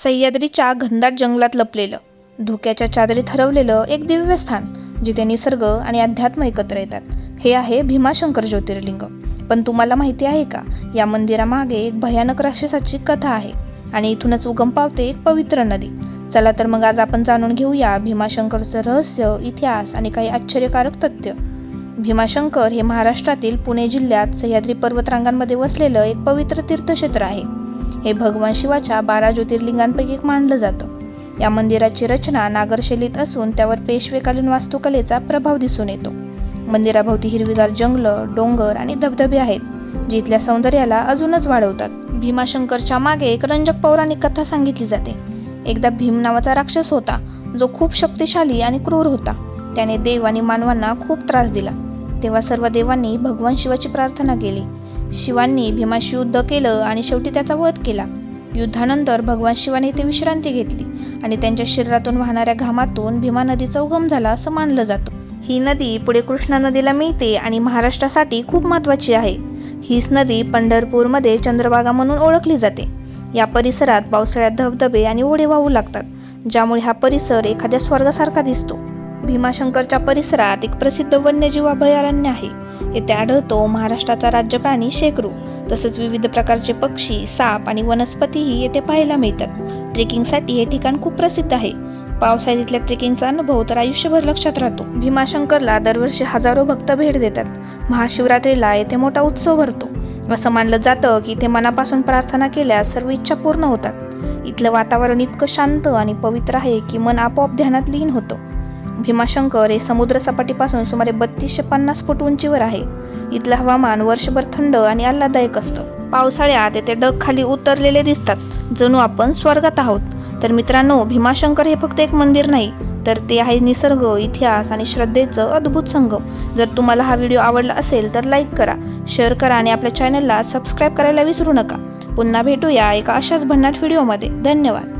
सह्याद्रीच्या घनदाट जंगलात लपलेलं, धुक्याच्या चादरीत हरवलेलं एक दिव्य स्थान, जिथे निसर्ग आणि अध्यात्म एकत्र येतात. हे आहे भीमाशंकर ज्योतिर्लिंग. पण तुम्हाला माहिती आहे का, या मंदिरामागे एक भयानक राक्षसाची कथा आहे आणि इथूनच उगम पावते एक पवित्र नदी. चला तर मग आज आपण जाणून घेऊया भीमाशंकरचं रहस्य, इतिहास आणि काही आश्चर्यकारक तथ्य. भीमाशंकर हे महाराष्ट्रातील पुणे जिल्ह्यात सह्याद्री पर्वतरांगांमध्ये वसलेलं एक पवित्र तीर्थक्षेत्र आहे. हे भगवान शिवाच्या 12 ज्योतिर्लिंगांपैकी एक मानलं जातं. या मंदिराची रचना नागरशैलीत असून त्यावर पेशवेकालीन वास्तुकलेचा प्रभाव दिसून येतो. मंदिराभोवती हिरवीगार जंगलं, डोंगर आणि धबधबे आहेत, जे इथल्या सौंदर्याला अजूनच वाढवतात. भीमाशंकरच्या मागे एक रंजक पौराणिक कथा सांगितली जाते. एकदा भीम नावाचा राक्षस होता, जो खूप शक्तिशाली आणि क्रूर होता. त्याने देव आणि मानवांना खूप त्रास दिला. तेव्हा सर्व देवांनी भगवान शिवाची प्रार्थना केली. शिवांनी भीमाशी युद्ध केलं आणि शेवटी त्याचा वध केला. युद्धानंतर भगवान शिवाने इथे विश्रांती घेतली आणि त्यांच्या शरीरातून वाहणाऱ्या घामातून भीमा नदीचा उगम झाला असं मानलं जातं. ही नदी पुढे कृष्णा नदीला मिळते आणि महाराष्ट्रासाठी खूप महत्त्वाची आहे. हीच नदी पंढरपूरमध्ये चंद्रभागा म्हणून ओळखली जाते. या परिसरात पावसाळ्यात धबधबे आणि ओढे वाहू लागतात, ज्यामुळे हा परिसर एखाद्या स्वर्गासारखा दिसतो. भीमाशंकरच्या परिसरात एक प्रसिद्ध वन्यजीव अभयारण्य आहे. येथे आढळतो महाराष्ट्राचा राज्य प्राणी शेकरू. तसेच विविध प्रकारचे पक्षी, साप आणि वनस्पतीही येथे पाहायला मिळतात. ट्रेकिंगसाठी हे ठिकाण खूप प्रसिद्ध आहे. पावसाळ्यात इथल्या ट्रेकिंगचा अनुभव तर आयुष्यभर लक्षात राहतो. भीमाशंकरला दरवर्षी हजारो भक्त भेट देतात. महाशिवरात्रीला येथे मोठा उत्सव भरतो. असं मानलं जातं की इथे मनापासून प्रार्थना केल्यास सर्व इच्छा पूर्ण होतात. इथलं वातावरण इतकं शांत आणि पवित्र आहे की मन आपोआप ध्यानात लीन होतं. भीमाशंकर हे समुद्रसपाटीपासून सुमारे 3250 फूट उंचीवर आहे. इथलं हवामान वर्षभर थंड आणि आल्हाददायक असतं. पावसाळ्यात येथे ढग खाली उतरलेले दिसतात, जणू आपण स्वर्गात आहोत. तर मित्रांनो, भीमाशंकर हे फक्त एक मंदिर नाही, तर ते आहे निसर्ग, इतिहास आणि श्रद्धेचं अद्भुत संगम. जर तुम्हाला हा व्हिडिओ आवडला असेल तर लाईक करा, शेअर करा आणि आपल्या चॅनलला सबस्क्राईब करायला विसरू नका. पुन्हा भेटूया एका अशाच भन्नाट व्हिडिओमध्ये. धन्यवाद.